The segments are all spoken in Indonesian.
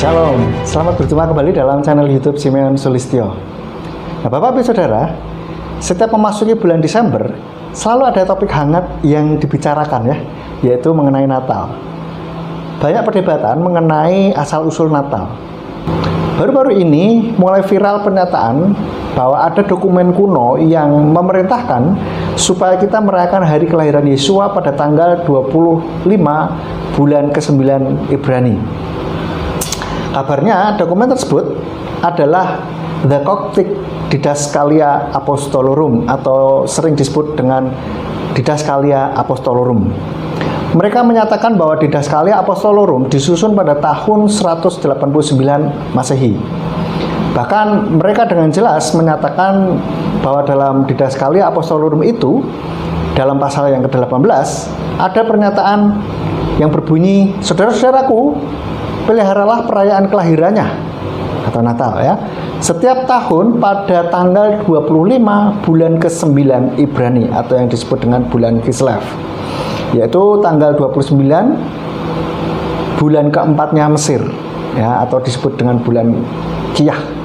Shalom, selamat berjumpa kembali dalam channel YouTube Simeon Sulistyo. Nah, Bapak Ibu Saudara, setiap memasuki bulan Desember, selalu ada topik hangat yang dibicarakan ya, yaitu mengenai Natal. Banyak perdebatan mengenai asal-usul Natal. Baru-baru ini mulai viral pernyataan bahwa ada dokumen kuno yang memerintahkan supaya kita merayakan hari kelahiran Yesua pada tanggal 25 bulan ke-9 Ibrani. Kabarnya dokumen tersebut adalah The Coptic Didascalia Apostolorum atau sering disebut dengan Didascalia Apostolorum. Mereka menyatakan bahwa Didascalia Apostolorum disusun pada tahun 189 Masehi. Bahkan mereka dengan jelas menyatakan bahwa dalam Didascalia Apostolorum itu, dalam pasal yang ke-18, ada pernyataan yang berbunyi, "Saudara-saudaraku, peliharalah perayaan kelahirannya," atau Natal ya, setiap tahun pada tanggal 25 bulan ke-9 Ibrani atau yang disebut dengan bulan Kislev, yaitu tanggal 29 bulan keempatnya Mesir ya, atau disebut dengan bulan Kiyah.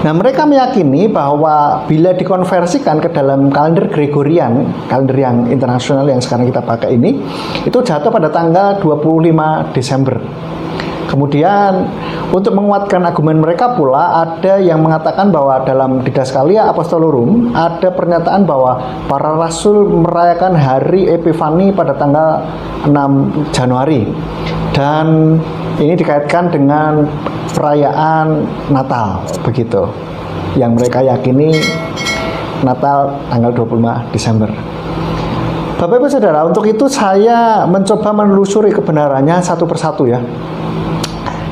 Nah, mereka meyakini bahwa bila dikonversikan ke dalam kalender Gregorian, kalender yang internasional yang sekarang kita pakai ini, itu jatuh pada tanggal 25 Desember. Kemudian, untuk menguatkan argumen mereka pula, ada yang mengatakan bahwa dalam Didascalia Apostolorum ada pernyataan bahwa para rasul merayakan hari Epifani pada tanggal 6 Januari. Dan ini dikaitkan dengan perayaan Natal, begitu, yang mereka yakini Natal tanggal 25 Desember. Bapak Ibu Saudara, untuk itu saya mencoba menelusuri kebenarannya satu persatu ya.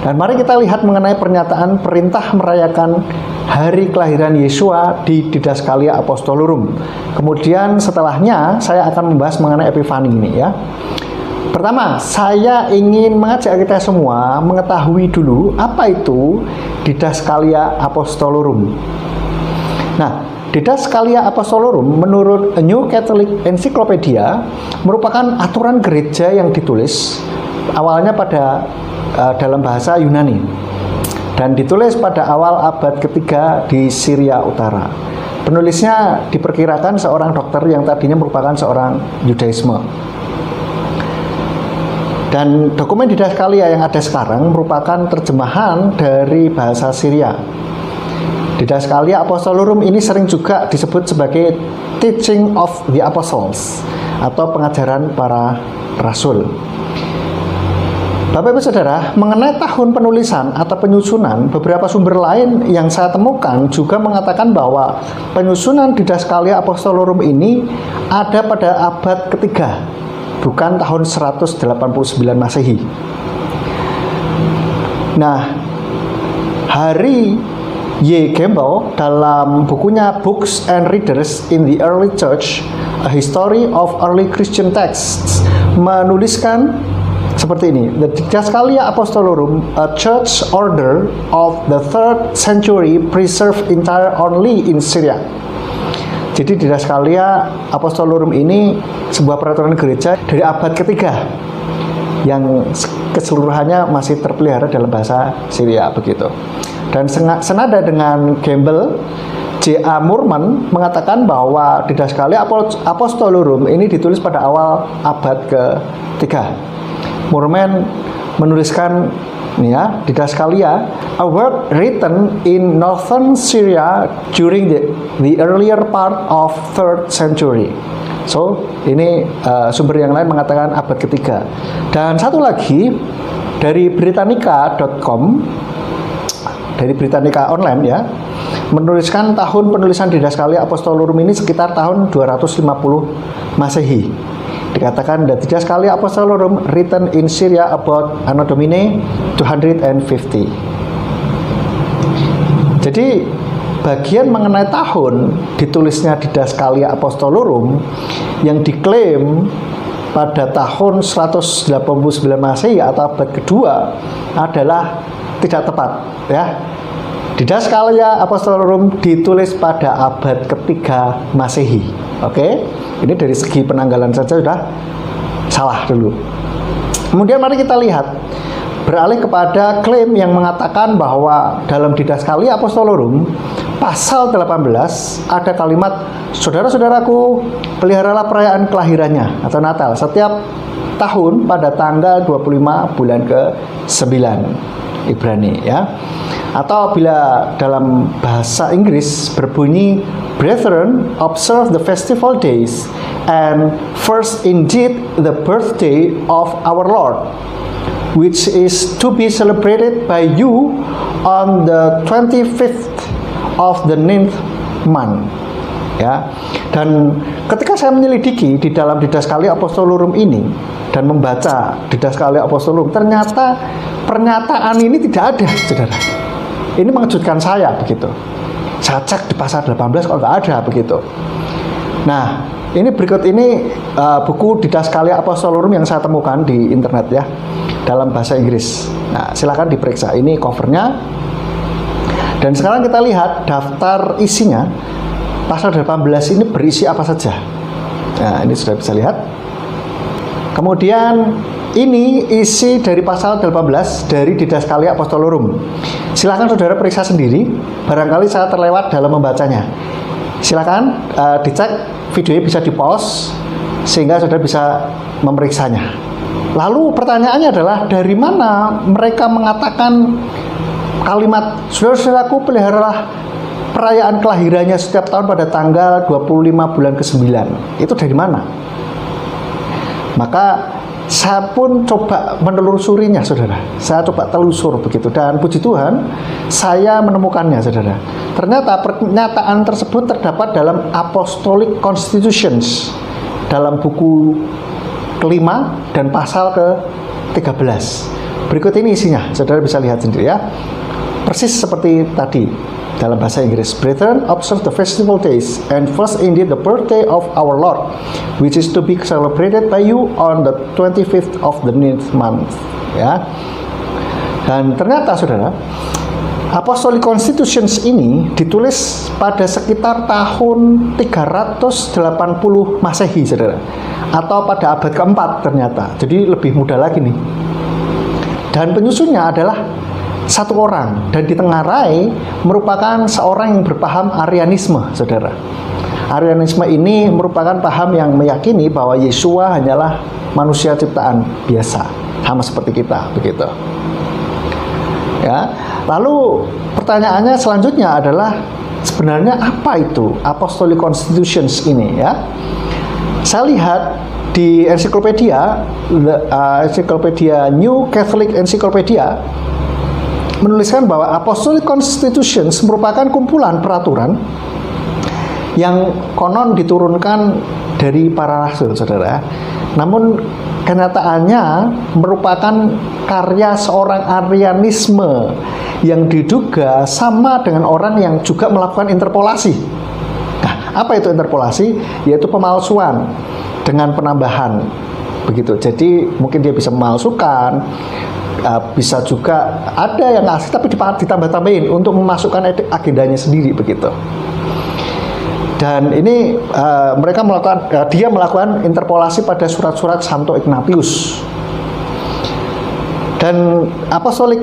Dan mari kita lihat mengenai pernyataan perintah merayakan hari kelahiran Yesua di Didascalia Apostolorum. Kemudian setelahnya saya akan membahas mengenai Epifani ini ya. Pertama, saya ingin mengajak kita semua mengetahui dulu apa itu Didascalia Apostolorum. Nah, Didascalia Apostolorum menurut New Catholic Encyclopedia merupakan aturan gereja yang ditulis awalnya pada dalam bahasa Yunani dan ditulis pada awal abad ketiga di Syria Utara. Penulisnya diperkirakan seorang dokter yang tadinya merupakan seorang Yudaisme. Dan dokumen Didascalia yang ada sekarang merupakan terjemahan dari bahasa Syria. Didascalia Apostolorum ini sering juga disebut sebagai Teaching of the Apostles atau pengajaran para rasul. Bapak Ibu Saudara, mengenai tahun penulisan atau penyusunan, beberapa sumber lain yang saya temukan juga mengatakan bahwa penyusunan Didascalia Apostolorum ini ada pada abad ketiga, bukan tahun 189 Masehi. Nah, Harry Y. Campbell dalam bukunya Books and Readers in the Early Church, A History of Early Christian Texts, menuliskan seperti ini: The Didascalia Apostolorum, a church order of the 3rd century, preserved entire only in Syria. Jadi Didascalia Apostolorum ini sebuah peraturan gereja dari abad ketiga yang keseluruhannya masih terpelihara dalam bahasa Syria, begitu. Dan senada dengan Campbell, J.A. Moorman mengatakan bahwa Didascalia Apostolorum ini ditulis pada awal abad ke-3. Moorman menuliskan ini ya, Didascalia, a work written in northern Syria during the earlier part of 3rd century. So, ini sumber yang lain mengatakan abad ketiga. Dan satu lagi dari Britannica.com, dari Britannica Online ya, menuliskan tahun penulisan Didascalia Apostolorum ini sekitar tahun 250 Masehi. Dikatakan the Didascalia Apostolorum written in Syria about Anno Domini 250. Jadi bagian mengenai tahun ditulisnya Didascalia Apostolorum yang diklaim pada tahun 189 Masehi atau abad kedua adalah tidak tepat ya. Didascalia Apostolorum ditulis pada abad ketiga Masehi. Oke, ini dari segi penanggalan saja sudah salah dulu. Kemudian mari kita lihat beralih kepada klaim yang mengatakan bahwa dalam Didascalia Apostolorum pasal 18 ada kalimat, saudara-saudaraku, peliharalah perayaan kelahirannya atau Natal setiap tahun pada tanggal 25 bulan ke-9, Ibrani ya. Atau bila dalam bahasa Inggris berbunyi, Brethren, observe the festival days, and first indeed the birthday of our Lord, which is to be celebrated by you on the 25th of the 9th month. Ya. Dan ketika saya menyelidiki di dalam Didascalia Apostolorum ini dan membaca Didascalia Apostolorum, ternyata pernyataan ini tidak ada, saudara. Ini mengejutkan saya begitu. Saya cek di pasal 18 kok nggak ada begitu. Nah, ini berikut ini buku Didascalia Apostolorum yang saya temukan di internet ya, dalam bahasa Inggris. Nah, silakan diperiksa. Ini covernya. Dan sekarang kita lihat daftar isinya. Pasal 18 ini berisi apa saja. Nah, ini sudah bisa lihat. Kemudian ini isi dari pasal 18 dari Didascalia Apostolorum. Silakan saudara periksa sendiri. Barangkali saya terlewat dalam membacanya. Silakan dicek, videonya bisa di-pause sehingga saudara bisa memeriksanya. Lalu pertanyaannya adalah, dari mana mereka mengatakan kalimat saudara-saudaraku peliharalah perayaan kelahirannya setiap tahun pada tanggal 25 bulan ke-9? Itu dari mana? Maka saya pun coba menelusurinya, saudara. Saya coba telusur begitu, dan puji Tuhan saya menemukannya, saudara. Ternyata pernyataan tersebut terdapat dalam Apostolic Constitutions, dalam buku kelima dan pasal ke-13. Berikut ini isinya, saudara bisa lihat sendiri ya. Persis seperti tadi dalam bahasa Inggris. Brethren, observe the festival days, and first indeed the birthday of our Lord, which is to be celebrated by you on the 25th of the 9th month. Ya. Dan ternyata saudara, Apostolic Constitutions ini ditulis pada sekitar tahun 380 Masehi, saudara, atau pada abad keempat ternyata. Jadi lebih muda lagi nih. Dan penyusunnya adalah satu orang, dan ditengarai merupakan seorang yang berpaham Arianisme, saudara. Arianisme ini merupakan paham yang meyakini bahwa Yesua hanyalah manusia ciptaan biasa, sama seperti kita, begitu. Ya. Lalu pertanyaannya selanjutnya adalah, sebenarnya apa itu Apostolic Constitutions ini ya? Saya lihat di ensiklopedia, ensiklopedia New Catholic Encyclopedia menuliskan bahwa Apostolic Constitutions merupakan kumpulan peraturan yang konon diturunkan dari para rasul, saudara. Namun kenyataannya merupakan karya seorang Arianisme yang diduga sama dengan orang yang juga melakukan interpolasi. Nah, apa itu interpolasi? Yaitu pemalsuan dengan penambahan, begitu. Jadi mungkin dia bisa memalsukan, bisa juga ada yang asli tapi ditambah-tambahin untuk memasukkan agendanya sendiri, begitu. Dan ini dia melakukan interpolasi pada surat-surat Santo Ignatius. Dan Apostolic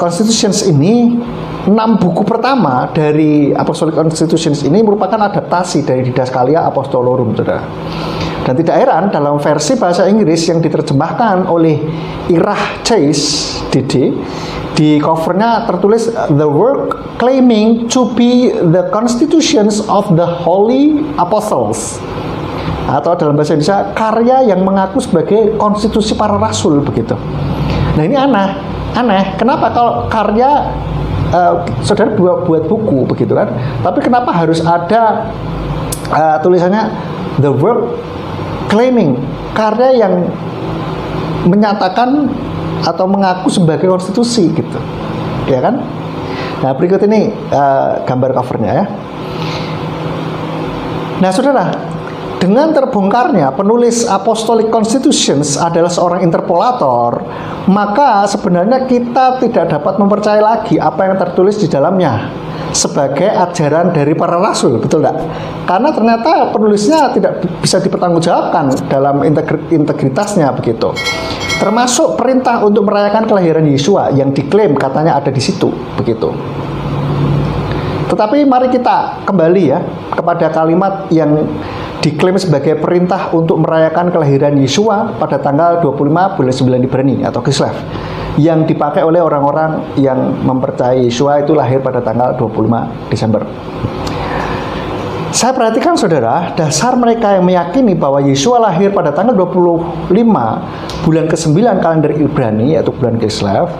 Constitutions ini, 6 buku pertama dari Apostolic Constitutions ini merupakan adaptasi dari Didascalia Apostolorum, saudara. Dan tidak heran dalam versi bahasa Inggris yang diterjemahkan oleh Irah Chase DD, di covernya tertulis the work claiming to be the constitutions of the Holy Apostles, atau dalam bahasa Indonesia karya yang mengaku sebagai konstitusi para rasul, begitu. Nah, ini aneh. Kenapa kalau karya saudara buat buku, begitu kan? Tapi kenapa harus ada tulisannya the work claiming, karya yang menyatakan atau mengaku sebagai konstitusi, gitu, ya kan? Nah, berikut ini gambar covernya ya. Nah, saudara, dengan terbongkarnya penulis Apostolic Constitutions adalah seorang interpolator, maka sebenarnya kita tidak dapat mempercayai lagi apa yang tertulis di dalamnya. sebagai ajaran dari para rasul, betul tidak? Karena ternyata penulisnya tidak bisa dipertanggungjawabkan dalam integritasnya begitu. Termasuk perintah untuk merayakan kelahiran Yesua yang diklaim katanya ada di situ, begitu. Tetapi mari kita kembali ya kepada kalimat yang diklaim sebagai perintah untuk merayakan kelahiran Yesua pada tanggal 25 bulan 9 Ibrani atau Kislev, yang dipakai oleh orang-orang yang mempercayai Yesua itu lahir pada tanggal 25 Desember. Saya perhatikan saudara, dasar mereka yang meyakini bahwa Yesua lahir pada tanggal 25 bulan ke-9 kalender Ibrani yaitu bulan Kislev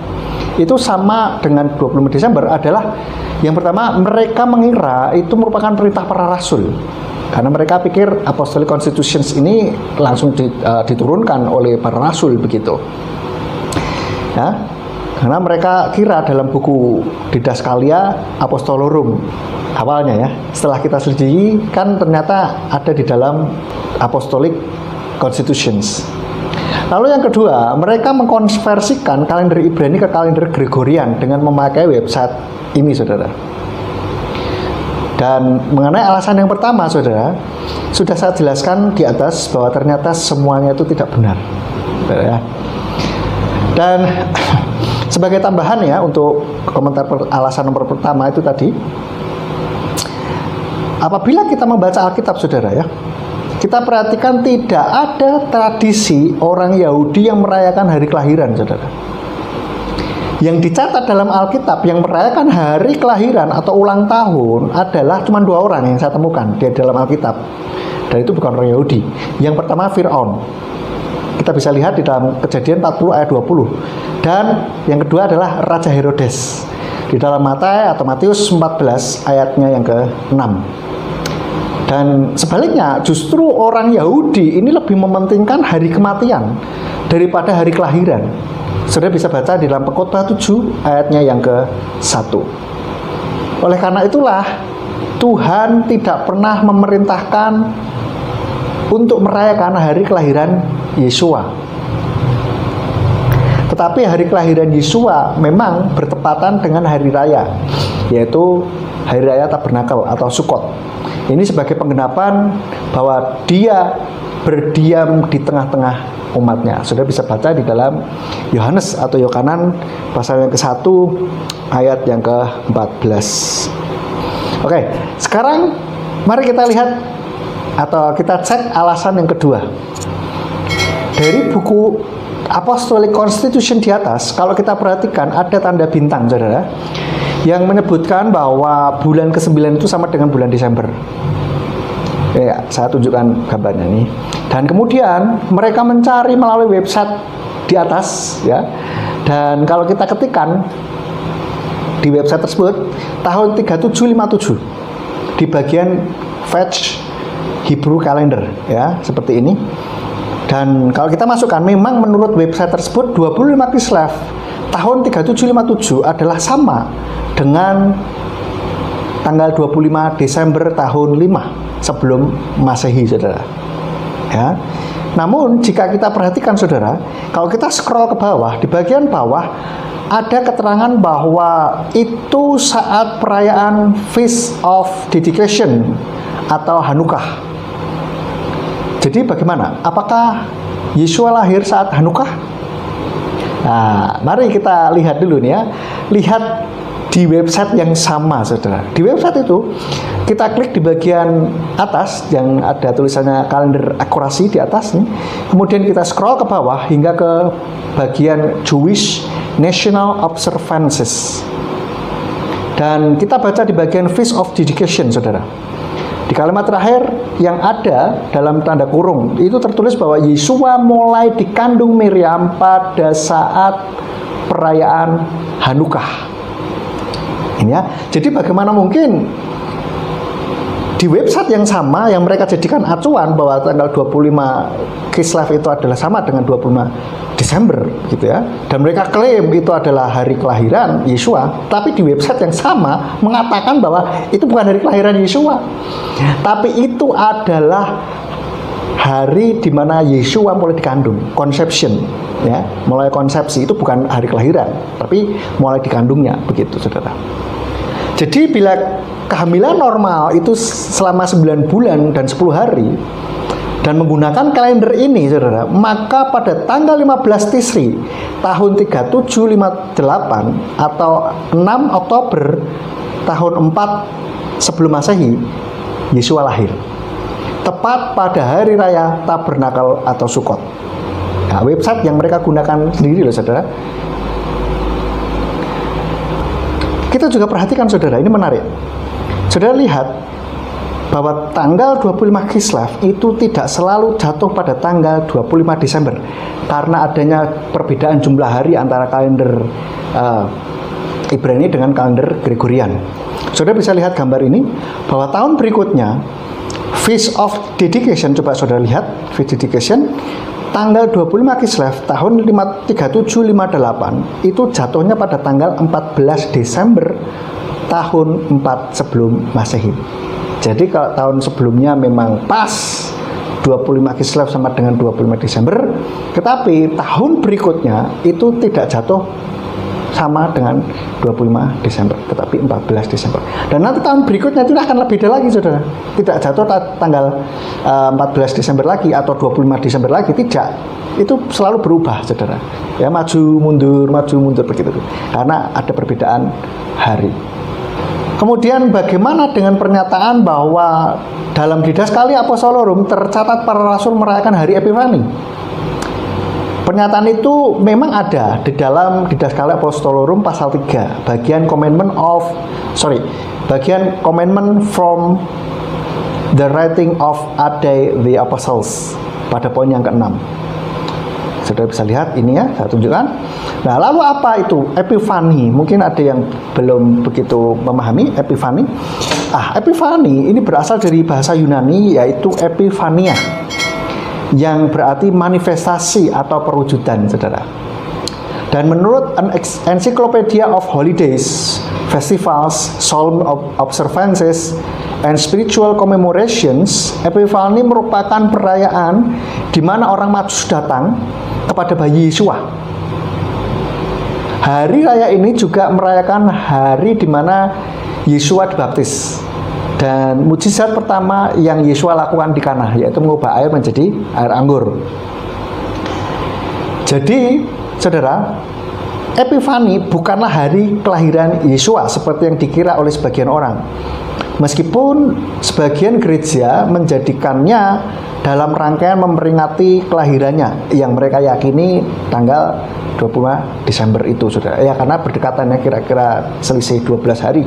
itu sama dengan 25 Desember adalah yang pertama, mereka mengira itu merupakan perintah para rasul. Karena mereka pikir Apostolic Constitutions ini langsung diturunkan oleh para rasul begitu. Ya, karena mereka kira dalam buku Didaskalia Apostolorum awalnya ya. Setelah kita selidiki kan ternyata ada di dalam Apostolic Constitutions. Lalu yang kedua, mereka mengkonversikan kalender Ibrani ke kalender Gregorian dengan memakai website ini, saudara. Dan mengenai alasan yang pertama, saudara, sudah saya jelaskan di atas bahwa ternyata semuanya itu tidak benar, saudara. Dan sebagai tambahan ya untuk komentar alasan nomor pertama itu tadi, apabila kita membaca Alkitab, saudara ya, kita perhatikan tidak ada tradisi orang Yahudi yang merayakan hari kelahiran, saudara. Yang dicatat dalam Alkitab yang merayakan hari kelahiran atau ulang tahun adalah cuma 2 orang yang saya temukan di dalam Alkitab. Dan itu bukan orang Yahudi. Yang pertama Fir'aun. Kita bisa lihat di dalam Kejadian 40 ayat 20. Dan yang kedua adalah Raja Herodes. Di dalam Matius 14 ayatnya yang ke-6. Dan sebaliknya, justru orang Yahudi ini lebih mementingkan hari kematian daripada hari kelahiran. Saudara bisa baca di dalam Pengkhotbah 7 ayatnya yang ke-1. Oleh karena itulah Tuhan tidak pernah memerintahkan untuk merayakan hari kelahiran Yesua. Tetapi hari kelahiran Yesua memang bertepatan dengan hari raya, yaitu hari raya Tabernakel atau Sukkot. Ini sebagai penggenapan bahwa dia berdiam di tengah-tengah umatnya. Sudah bisa baca di dalam Yohanes atau Yohanan pasal yang ke-1 ayat yang ke-14. Oke, sekarang mari kita lihat atau kita cek alasan yang kedua. Dari buku Apostolic Constitution di atas, kalau kita perhatikan ada tanda bintang, saudara, yang menyebutkan bahwa bulan ke-9 itu sama dengan bulan Desember. Ya, saya tunjukkan gambarnya nih. Dan kemudian mereka mencari melalui website di atas ya. Dan kalau kita ketikkan di website tersebut tahun 3757 di bagian fetch Hebrew calendar ya, seperti ini. Dan kalau kita masukkan memang menurut website tersebut 25 Kislev tahun 3757 adalah sama dengan tanggal 25 Desember tahun 5 sebelum Masehi, saudara. Ya. Namun jika kita perhatikan, saudara, kalau kita scroll ke bawah, di bagian bawah ada keterangan bahwa itu saat perayaan Feast of Dedication atau Hanukkah. Jadi bagaimana? Apakah Yesua lahir saat Hanukkah? Nah, mari kita lihat dulu nih ya. Lihat di website yang sama, saudara. Di website itu kita klik di bagian atas yang ada tulisannya kalender akurasi di atas nih. Kemudian kita scroll ke bawah hingga ke bagian Jewish National Observances. Dan kita baca di bagian Feast of Dedication, saudara. Di kalimat terakhir yang ada dalam tanda kurung itu tertulis bahwa Yesua mulai dikandung Miriam pada saat perayaan Hanukkah. Ini ya. Jadi bagaimana mungkin di website yang sama yang mereka jadikan acuan bahwa tanggal 25 Kislev itu adalah sama dengan 25 Desember gitu ya. Dan mereka klaim itu adalah hari kelahiran Yesua, tapi di website yang sama mengatakan bahwa itu bukan hari kelahiran Yesua. Tapi itu adalah hari di mana Yesua mulai dikandung, conception ya, mulai konsepsi. Itu bukan hari kelahiran, tapi mulai dikandungnya begitu, saudara. Jadi bila kehamilan normal itu selama 9 bulan dan 10 hari dan menggunakan kalender ini, saudara, maka pada tanggal 15 Tisri tahun 3758 atau 6 Oktober tahun 4 sebelum Masehi, Yesua lahir. Tepat pada hari raya Tabernakel atau Sukot. Nah, website yang mereka gunakan sendiri loh, saudara. Kita juga perhatikan, saudara, ini menarik. Saudara lihat bahwa tanggal 25 Kislev itu tidak selalu jatuh pada tanggal 25 Desember karena adanya perbedaan jumlah hari antara kalender Ibrani dengan kalender Gregorian. Saudara bisa lihat gambar ini bahwa tahun berikutnya Feast of Dedication, coba saudara lihat Feast Dedication tanggal 25 Kislev tahun 3758 itu jatuhnya pada tanggal 14 Desember tahun 4 sebelum Masehi. Jadi kalau tahun sebelumnya memang pas 25 Kislev sama dengan 25 Desember, tetapi tahun berikutnya itu tidak jatuh sama dengan 25 Desember, tetapi 14 Desember. Dan nanti tahun berikutnya itu akan lebih beda lagi, saudara. Tidak jatuh tanggal 14 Desember lagi atau 25 Desember lagi, tidak. Itu selalu berubah, saudara. Ya, maju mundur begitu. Karena ada perbedaan hari. Kemudian bagaimana dengan pernyataan bahwa dalam Didaskalia Apostolorum tercatat para rasul merayakan hari Epifani? Pernyataan itu memang ada di dalam Didaskalia Apostolorum pasal 3, bagian commandment from the writing of the Apostles pada poin yang ke-6. Saudara bisa lihat ini ya, saya tunjukkan. Nah, lalu apa itu Epifani? Mungkin ada yang belum begitu memahami Epifani. Epifani ini berasal dari bahasa Yunani yaitu Epifania, yang berarti manifestasi atau perwujudan, saudara. Dan menurut Encyclopedia of Holidays, Festivals, Solemn Observances, and Spiritual Commemorations, Epifani merupakan perayaan di mana orang Majus datang kepada bayi Yesua. Hari raya ini juga merayakan hari di mana Yesua dibaptis. Dan mujizat pertama yang Yesua lakukan di Kana yaitu mengubah air menjadi air anggur. Jadi, saudara, Epifani bukanlah hari kelahiran Yesua seperti yang dikira oleh sebagian orang. Meskipun sebagian gereja menjadikannya dalam rangkaian memperingati kelahirannya yang mereka yakini tanggal 25 Desember itu, saudara. Ya, karena berdekatannya kira-kira selisih 12 hari.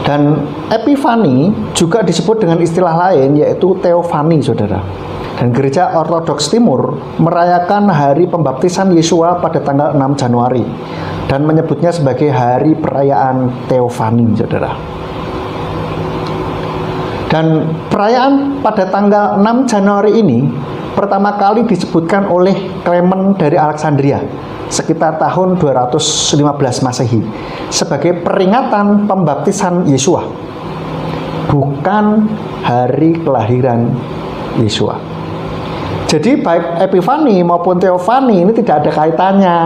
Dan Epifani juga disebut dengan istilah lain yaitu Teofani, saudara. Dan Gereja Ortodoks Timur merayakan hari pembaptisan Yesua pada tanggal 6 Januari dan menyebutnya sebagai hari perayaan Teofani, saudara. Dan perayaan pada tanggal 6 Januari ini pertama kali disebutkan oleh Clement dari Alexandria sekitar tahun 215 Masehi sebagai peringatan pembaptisan Yesua, bukan hari kelahiran Yesua. Jadi baik Epifani maupun Teofani ini tidak ada kaitannya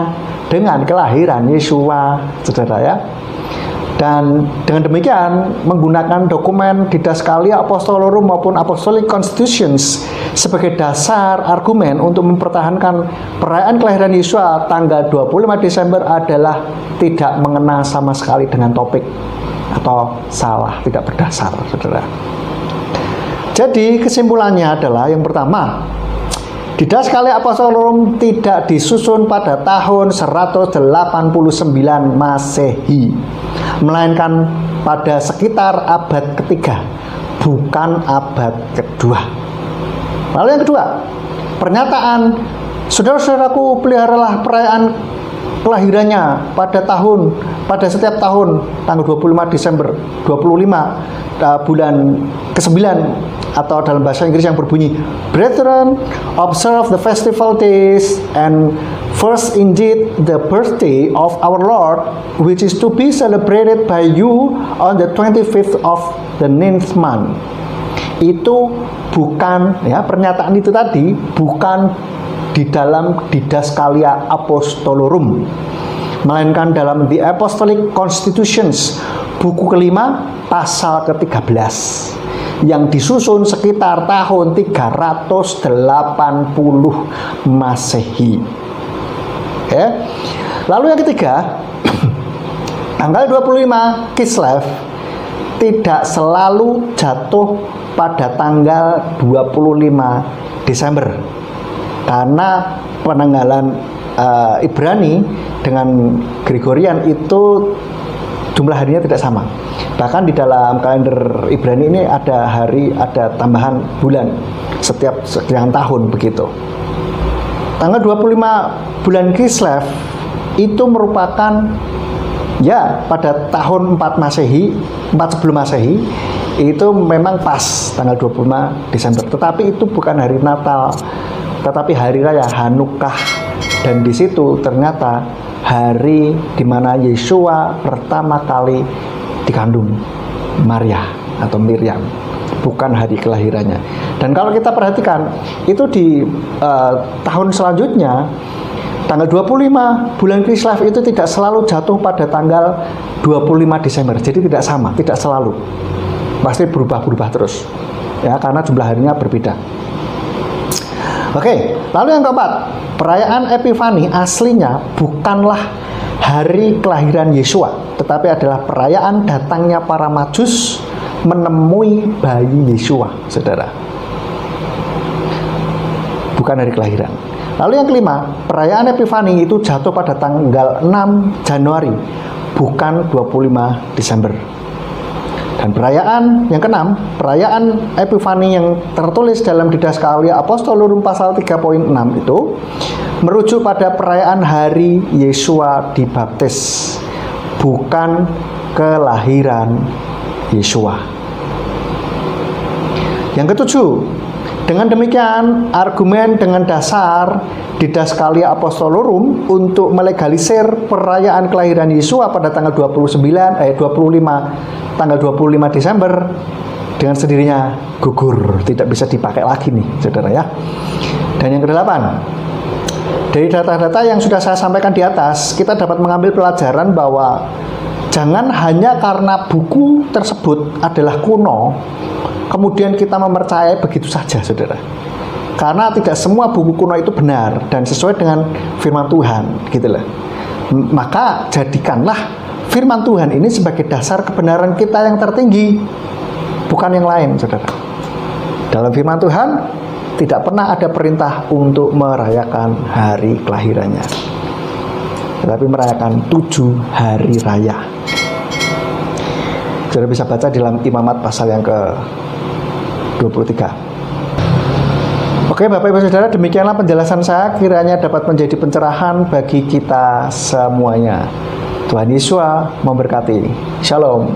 dengan kelahiran Yesua, saudara ya. Dan dengan demikian menggunakan dokumen Didaskalia Apostolorum maupun Apostolic Constitutions sebagai dasar argumen untuk mempertahankan perayaan kelahiran Yesua tanggal 25 Desember adalah tidak mengena sama sekali dengan topik atau salah, tidak berdasar, saudara. Jadi kesimpulannya adalah yang pertama, Didaskalia Apostolorum tidak disusun pada tahun 189 Masehi, melainkan pada sekitar abad ketiga, bukan abad kedua. Lalu yang kedua, pernyataan saudara-saudaraku peliharalah perayaan kelahirannya pada setiap tahun tanggal 25 Desember 25 bulan ke-9, atau dalam bahasa Inggris yang berbunyi, Brethren, observe the festival days, and first indeed the birthday of our Lord, which is to be celebrated by you on the 25th of the 9th month. Itu bukan, ya, pernyataan itu tadi bukan di dalam Didaskalia Apostolorum, melainkan dalam The Apostolic Constitutions, buku kelima pasal ke-13 yang disusun sekitar tahun 380 Masehi. Oke. Lalu yang ketiga, tanggal 25 Kislev tidak selalu jatuh pada tanggal 25 Desember. Karena penanggalan Ibrani dengan Gregorian itu jumlah harinya tidak sama. Bahkan di dalam kalender Ibrani ini ada tambahan bulan setiap sekian tahun begitu. Tanggal 25 bulan Kislev itu merupakan pada tahun 4 sebelum Masehi, itu memang pas tanggal 25 Desember. Tetapi itu bukan hari Natal, tetapi hari raya Hanukkah. Dan di situ ternyata hari di mana Yeshua pertama kali dikandung Maria atau Miriam, bukan hari kelahirannya. Dan kalau kita perhatikan itu di tahun selanjutnya, tanggal 25 bulan Kislev itu tidak selalu jatuh pada tanggal 25 Desember. Jadi tidak sama, tidak selalu. Pasti berubah-berubah terus. Ya, karena jumlah harinya berbeda. Oke, lalu yang keempat, perayaan Epifani aslinya bukanlah hari kelahiran Yeshua, tetapi adalah perayaan datangnya para Majus menemui bayi Yeshua, saudara. Bukan hari kelahiran. Lalu yang kelima, perayaan Epifani itu jatuh pada tanggal 6 Januari, bukan 25 Desember. Dan perayaan yang keenam, perayaan Epifani yang tertulis dalam Didaskalia Apostolorum pasal 3.6 itu merujuk pada perayaan hari Yeshua dibaptis, bukan kelahiran Yeshua. Yang ketujuh, dengan demikian argumen dengan dasar Didaskalia Apostolorum untuk melegalisir perayaan kelahiran Yeshua pada tanggal 25 Desember dengan sendirinya gugur, tidak bisa dipakai lagi nih, saudara ya. Dan yang kedelapan, dari data-data yang sudah saya sampaikan di atas, kita dapat mengambil pelajaran bahwa jangan hanya karena buku tersebut adalah kuno, kemudian kita mempercayai begitu saja, saudara. Karena tidak semua buku kuno itu benar dan sesuai dengan firman Tuhan, gitulah. Maka jadikanlah firman Tuhan ini sebagai dasar kebenaran kita yang tertinggi, bukan yang lain, saudara. Dalam firman Tuhan tidak pernah ada perintah untuk merayakan hari kelahirannya, tetapi merayakan 7 hari raya. Saudara bisa baca di dalam Imamat pasal yang ke-23. Oke, Bapak Ibu Saudara, demikianlah penjelasan saya, kiranya dapat menjadi pencerahan bagi kita semuanya. Tuhan Yesus memberkati. Shalom.